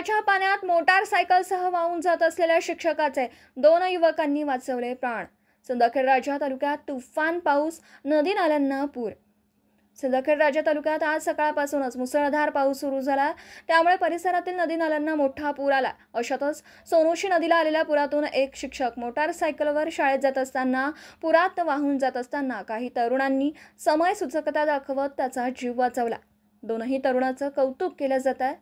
पुराच्या पाण्यात मोटारसायकलसह वाहून जात असलेल्या शिक्षकाचे 2 युवकांनी वाचवले प्राण। सिंदखेडराजा तालुक्यात तुफान पाऊस, नदी नाल्यांना पूर। सिंदखेडराजा तालुक्यात आज सकाळपासूनच मुसळधार पाऊस सुरू झाला, त्यामुळे परिसरातील नदी नाल्यांना मोठा पूर आला। अशातच सोनोशी नदीला आलेल्या पुरातून एक शिक्षक मोटारसायकलवर शाळेत जात असताना पुरात वाहून जात असताना काही तरुणांनी समयसूचकता दाखवत त्याचा जीव वाचवला। दोनही तरुणांचं कौतुक केलं जात आहे।